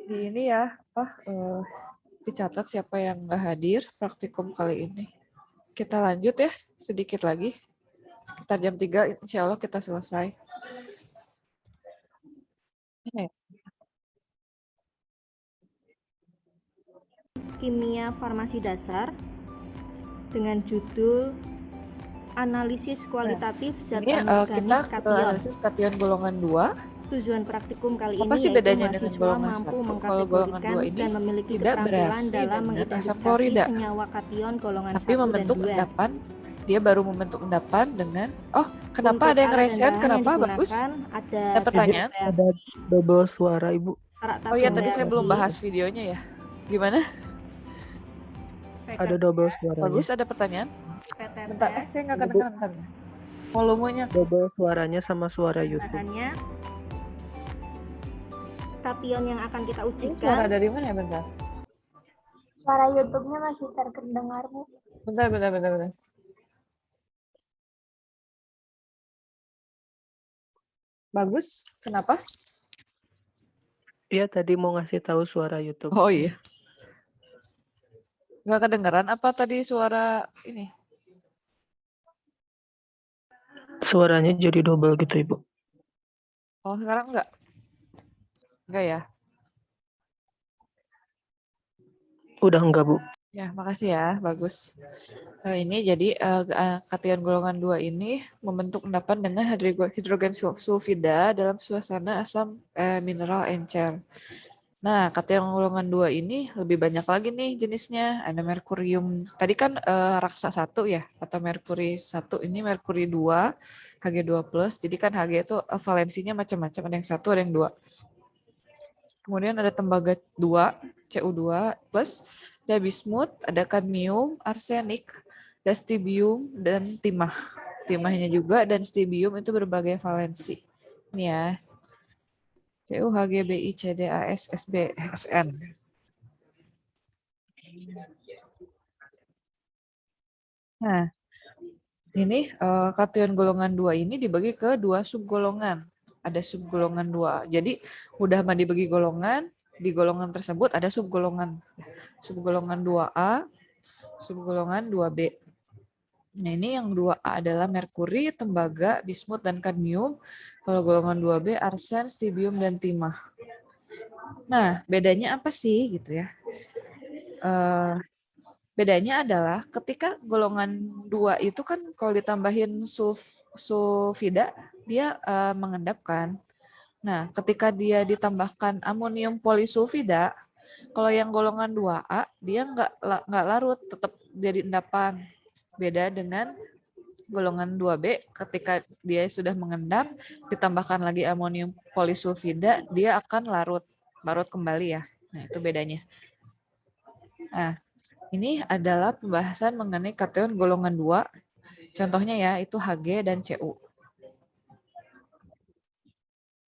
di ini ya, dicatat siapa yang nggak hadir praktikum kali ini. Kita lanjut ya, sedikit lagi. Sekitar jam 3, insya Allah kita selesai. Ini. Kimia farmasi dasar dengan judul analisis kualitatif zat Ini anorganik kita kation. analisis kation golongan 2. Tujuan praktikum kali Apa ini sih yaitu bedanya dengan mahasiswa golongan mampu 1? Kalau golongan 2 mengkategorikan ini dan memiliki tidak keterampilan bereaksi dalam dengan asam mengidentifikasi klorida, senyawa kation golongan tapi 1 dan membentuk 2. endapan dia baru membentuk endapan dengan, oh kenapa Untuk ada yang alat dan resen, bahan yang kenapa bagus? digunakan ada Ada pertanyaan? Ada double suara Ibu. karakter Oh iya, tab tadi saya belum reaksi, bahas videonya ya. Gimana? Ada double suaranya. Bagus, ada pertanyaan? Bentar, PTTS, saya nggak kedengeran bentar. Volumenya. Double suaranya sama suara YouTube. bahannya, kation yang akan kita Ini suara ujikan, dari mana ya, bentar? Suara YouTube-nya masih terdengar, Bu. Bentar. Bagus, kenapa? Iya tadi mau ngasih tahu suara YouTube. Oh iya. Nggak kedengeran apa tadi suara ini? Suaranya jadi double gitu Ibu. Oh sekarang enggak? Enggak ya? Udah enggak Bu? Ya, makasih ya, bagus. Ini jadi kation golongan 2 ini membentuk endapan dengan hidrogen sulfida dalam suasana asam mineral encer. Nah, kation golongan 2 ini lebih banyak lagi nih jenisnya. Ada merkurium. Tadi kan raksa 1 ya, atau merkuri 1, ini merkuri 2, Hg2+. Jadi kan Hg itu valensinya macam-macam, ada yang 1, ada yang 2. Kemudian ada tembaga 2, Cu2+, ada bismut, ada kadmium, arsenik, ada stibium, dan timah. Timahnya juga dan stibium itu berbagai valensi. Ini ya. Cu, Hg, Bi, Cd, As, Sb, Sn. Nah, ini kation golongan 2 ini dibagi ke 2 subgolongan. Ada subgolongan 2. Jadi udah mah dibagi golongan, di golongan tersebut ada subgolongan. Subgolongan 2A, subgolongan 2B. Nah, ini yang 2A adalah merkuri, tembaga, bismut, dan kadmium. Kalau golongan 2B, arsen, stibium, dan timah. Nah, bedanya apa sih gitu ya? Bedanya adalah ketika golongan 2 itu kan kalau ditambahin sulfida, dia mengendapkan. Nah, ketika dia ditambahkan amonium polisulfida, kalau yang golongan 2A, dia nggak larut, tetap jadi endapan. Beda dengan golongan 2B, ketika dia sudah mengendap, ditambahkan lagi amonium polisulfida, dia akan larut kembali ya. Nah, itu bedanya. Nah, ini adalah pembahasan mengenai kation golongan 2. Contohnya ya, itu Hg dan Cu.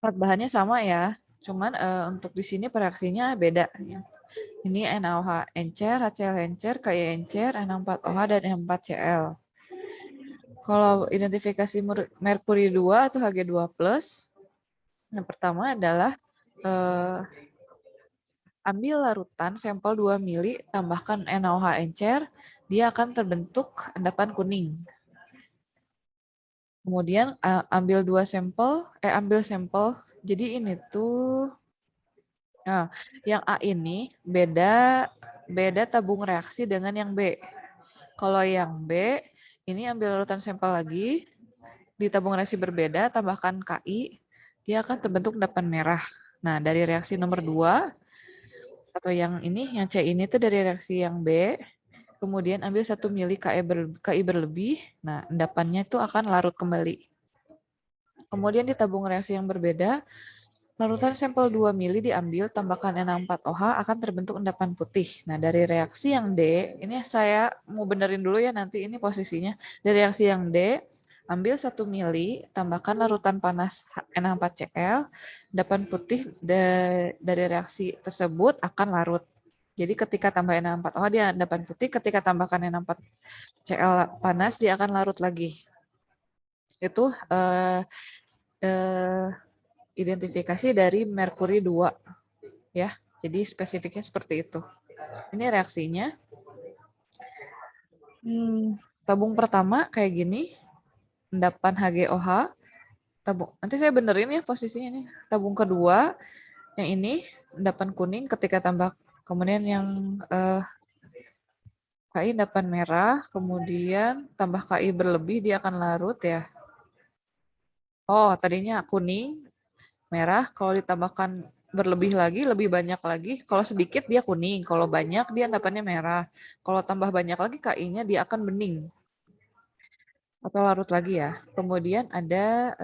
Zat bahannya sama ya, cuman untuk di sini reaksinya beda. Ini NaOH encer, HCl encer, Ki encer, N4OH, dan N4Cl. Kalau identifikasi merkuri 2 atau Hg2+, yang pertama adalah ambil larutan sampel 2 mili, tambahkan NaOH encer, dia akan terbentuk endapan kuning. Kemudian ambil sampel. Jadi ini tuh, nah, yang A ini beda tabung reaksi dengan yang B. Kalau yang B, ini ambil larutan sampel lagi, di tabung reaksi berbeda, tambahkan Ki, dia akan terbentuk endapan merah. Nah, dari reaksi nomor 2, atau yang ini, yang C ini tuh dari reaksi yang B, kemudian ambil 1 mili Ki berlebih, nah endapannya itu akan larut kembali. Kemudian di tabung reaksi yang berbeda, larutan sampel 2 mili diambil, tambahkan N4OH, akan terbentuk endapan putih. Nah, dari reaksi yang D, ini saya mau benerin dulu ya nanti ini posisinya. Dari reaksi yang D, ambil 1 mili, tambahkan larutan panas N4Cl, endapan putih dari reaksi tersebut akan larut. Jadi ketika tambah N4OH dia endapan putih, ketika tambahkan N4Cl panas dia akan larut lagi. Itu identifikasi dari merkuri 2 ya. Jadi spesifiknya seperti itu. Ini reaksinya. Tabung pertama kayak gini. Endapan HgOH. Nanti saya benerin ya posisinya nih. Tabung kedua yang ini endapan kuning ketika tambah, kemudian yang Ki endapan merah, kemudian tambah Ki berlebih dia akan larut ya. Oh, tadinya kuning, merah, kalau ditambahkan berlebih lagi, lebih banyak lagi. Kalau sedikit dia kuning, kalau banyak dia endapannya merah. Kalau tambah banyak lagi Ki-nya dia akan bening. atau larut lagi ya. Kemudian ada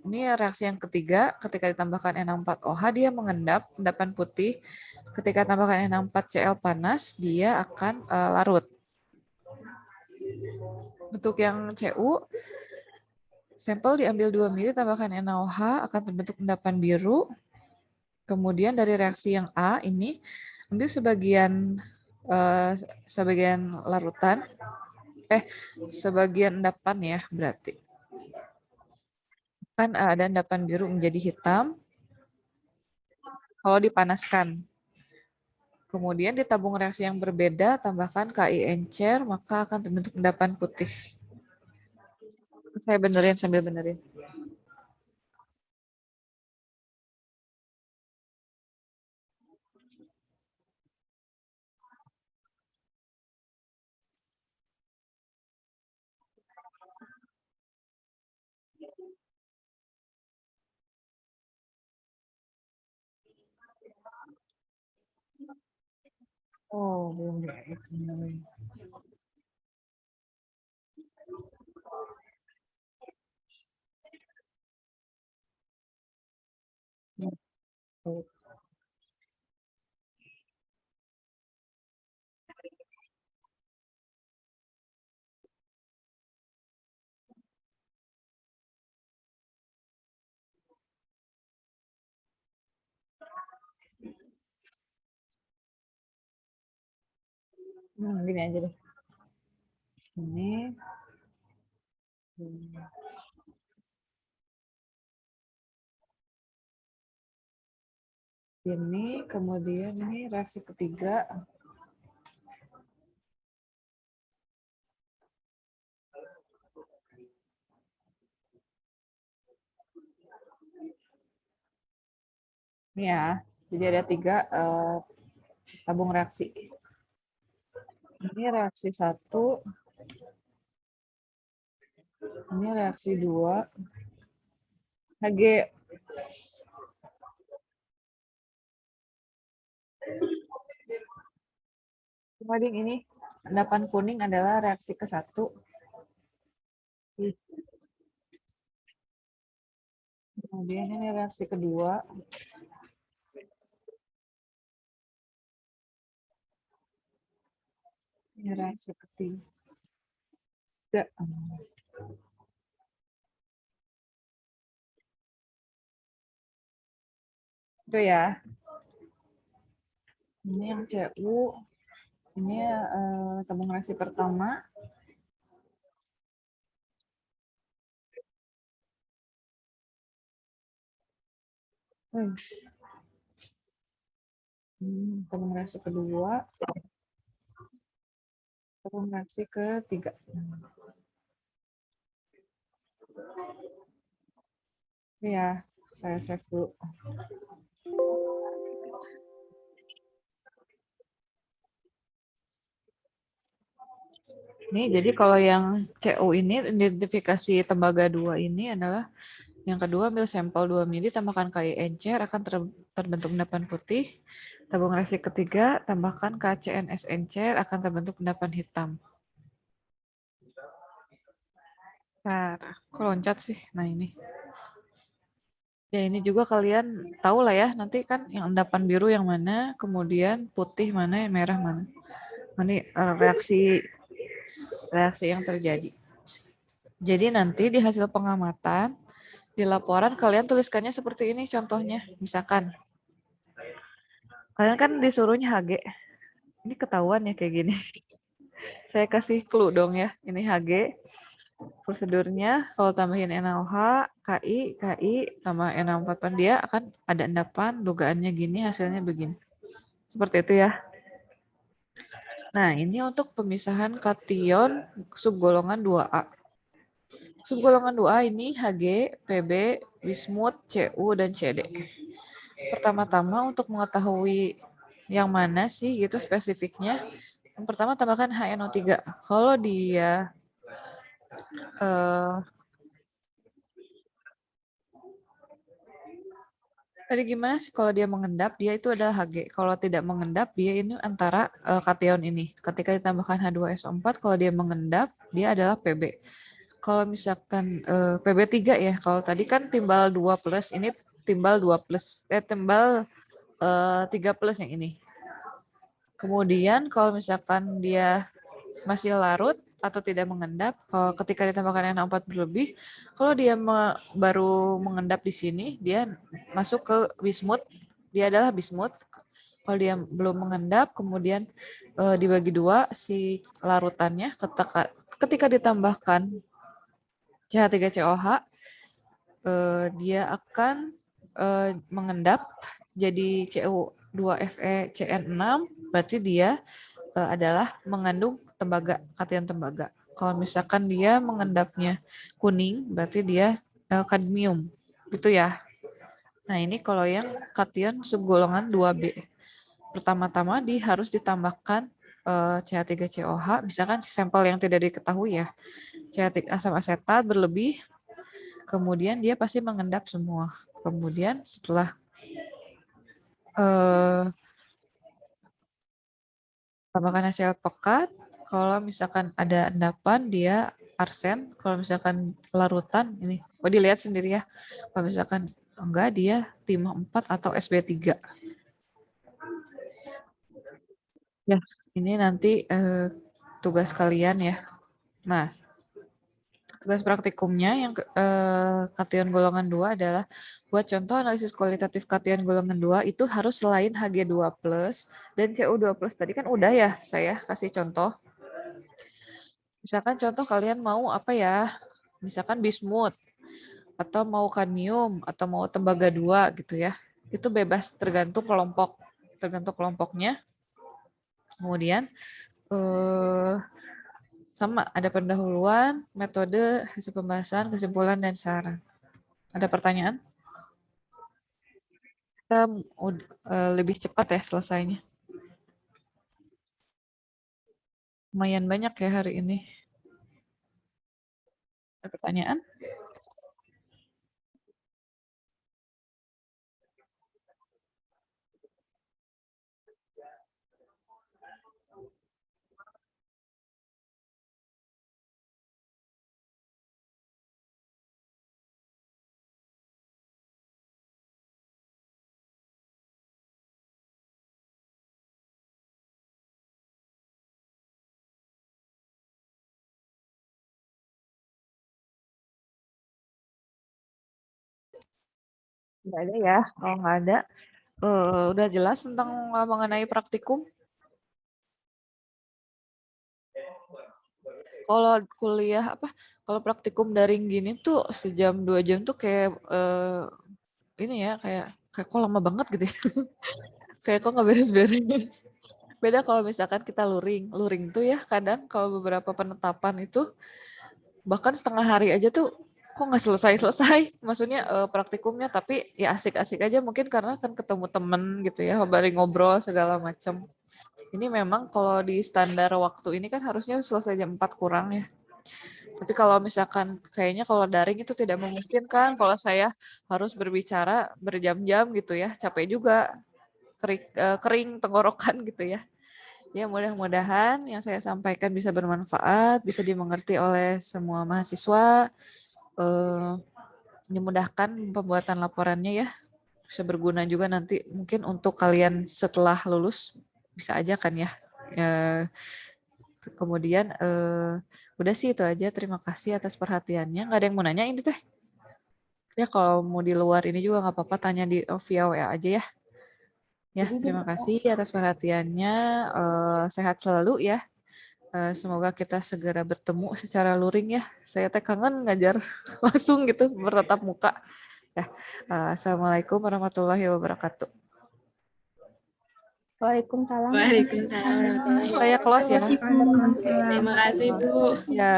ini reaksi yang ketiga, ketika ditambahkan NH4OH dia mengendap, endapan putih. Ketika tambahkan NH4Cl panas, dia akan larut. Untuk yang Cu, sampel diambil 2 ml, tambahkan NaOH, akan terbentuk endapan biru. Kemudian dari reaksi yang A ini, ambil sebagian larutan, sebagian endapan ya berarti. Kan ada endapan biru menjadi hitam kalau dipanaskan. Kemudian di tabung reaksi yang berbeda, tambahkan KI encer, maka akan terbentuk endapan putih. Saya benerin sambil benerin. Oh, belum benerin. Gini aja deh. Ini. Ini, kemudian ini reaksi ketiga. Ini ya, jadi ada 3 tabung reaksi. Ini reaksi 1, ini reaksi 2, Hg. Kemudian ini endapan kuning adalah reaksi ke-1. Kemudian ini reaksi kedua. Ini reaksi ketiga. Itu ya. Ini yang Cu. Ini tabung reaksi pertama. Tabung reaksi kedua. Tabung reaksi ketiga. Ya, saya save dulu. Ini jadi kalau yang Cu ini identifikasi tembaga 2 ini adalah yang kedua, ambil sampel 2 ml, tambahkan KI encer, akan terbentuk endapan putih. Tabung reaksi ketiga, tambahkan KCNS encer, akan terbentuk endapan hitam. Nah, kok loncat sih? Nah ini. Ya ini juga kalian tahu lah ya, nanti kan yang endapan biru yang mana, kemudian putih mana, merah mana. Ini reaksi yang terjadi. Jadi nanti di hasil pengamatan, di laporan kalian tuliskannya seperti ini contohnya. Misalkan, kalian kan disuruhnya Hg. Ini ketahuan ya kayak gini. Saya kasih clue dong ya. Ini Hg. Prosedurnya kalau tambahin NaOH, KI, tambah NH4, dia akan ada endapan, dugaannya gini, hasilnya begini. Seperti itu ya. Nah, ini untuk pemisahan kation subgolongan 2A. Subgolongan 2A ini Hg, Pb, bismut, Cu, dan Cd. Pertama-tama untuk mengetahui yang mana sih gitu spesifiknya, yang pertama tambahkan HNO3. Kalau dia tadi gimana sih kalau dia mengendap, dia itu adalah Hg. Kalau tidak mengendap, dia ini antara kation ini. Ketika ditambahkan H2SO4, kalau dia mengendap, dia adalah Pb. kalau misalkan PB3 ya, kalau tadi kan timbal 2 plus, ini timbal 2 plus, timbal 3 plus yang ini. Kemudian kalau misalkan dia masih larut atau tidak mengendap, kalau ketika ditambahkan NH4 berlebih, kalau dia baru mengendap di sini, dia masuk ke bismut, dia adalah bismut. Kalau dia belum mengendap, kemudian dibagi dua si larutannya, ketika ditambahkan CH3COH, dia akan mengendap jadi CU2FeCN6, berarti dia adalah mengandung tembaga, kation tembaga. Kalau misalkan dia mengendapnya kuning, berarti dia kadmium, gitu ya. Nah ini kalau yang kation subgolongan 2B. Pertama-tama harus ditambahkan CH3COH, misalkan sampel yang tidak diketahui ya, CH3 asam asetat berlebih, kemudian dia pasti mengendap semua. Kemudian setelah tambahkan hasil pekat, kalau misalkan ada endapan dia arsen, kalau misalkan larutan ini, dilihat sendiri ya. Kalau misalkan enggak dia timah 4 atau SB3. Ya, ini nanti tugas kalian ya. Nah, tugas praktikumnya yang kation golongan 2 adalah buat contoh analisis kualitatif kation golongan 2 itu harus selain Hg2+ dan Cu2+. Tadi kan udah ya saya kasih contoh. Misalkan contoh kalian mau apa ya? Misalkan bismut atau mau kadmium atau mau tembaga 2 gitu ya. Itu bebas tergantung kelompoknya. Kemudian sama ada pendahuluan, metode, hasil pembahasan, kesimpulan dan saran. Ada pertanyaan? Kita lebih cepat ya selesainya. Lumayan banyak ya hari ini. Ada pertanyaan? Nggak ada ya. Kalau nggak ada, udah jelas tentang mengenai praktikum. Kalau kuliah kalau praktikum daring gini tuh sejam 2 jam tuh kayak ini ya kayak kok lama banget gitu ya. Kayak kok nggak beres-beres. Beda kalau misalkan kita luring tuh ya kadang kalau beberapa penetapan itu bahkan setengah hari aja tuh kok nggak selesai. Maksudnya praktikumnya, tapi ya asik-asik aja mungkin karena kan ketemu temen gitu ya, bareng ngobrol segala macam. Ini memang kalau di standar waktu ini kan harusnya selesai jam 4 kurang ya. Tapi kalau misalkan kayaknya kalau daring itu tidak memungkinkan, kalau saya harus berbicara berjam-jam gitu ya, capek juga, kering tenggorokan gitu ya. Ya mudah-mudahan yang saya sampaikan bisa bermanfaat, bisa dimengerti oleh semua mahasiswa, memudahkan pembuatan laporannya ya, bisa berguna juga nanti mungkin untuk kalian setelah lulus, bisa aja kan ya. Kemudian udah sih itu aja, terima kasih atas perhatiannya. Nggak ada yang mau nanya ini teh? Ya kalau mau di luar ini juga nggak apa-apa, tanya di via WA aja ya. Ya, terima kasih atas perhatiannya. Sehat selalu ya. Semoga kita segera bertemu secara luring ya. Saya teh kangen ngajar langsung gitu, bertatap muka. Ya. Assalamualaikum warahmatullahi wabarakatuh. Waalaikumsalam. Waalaikumsalam warahmatullahi Saya close ya. wabarakatuh. Terima kasih, Bu. Ya.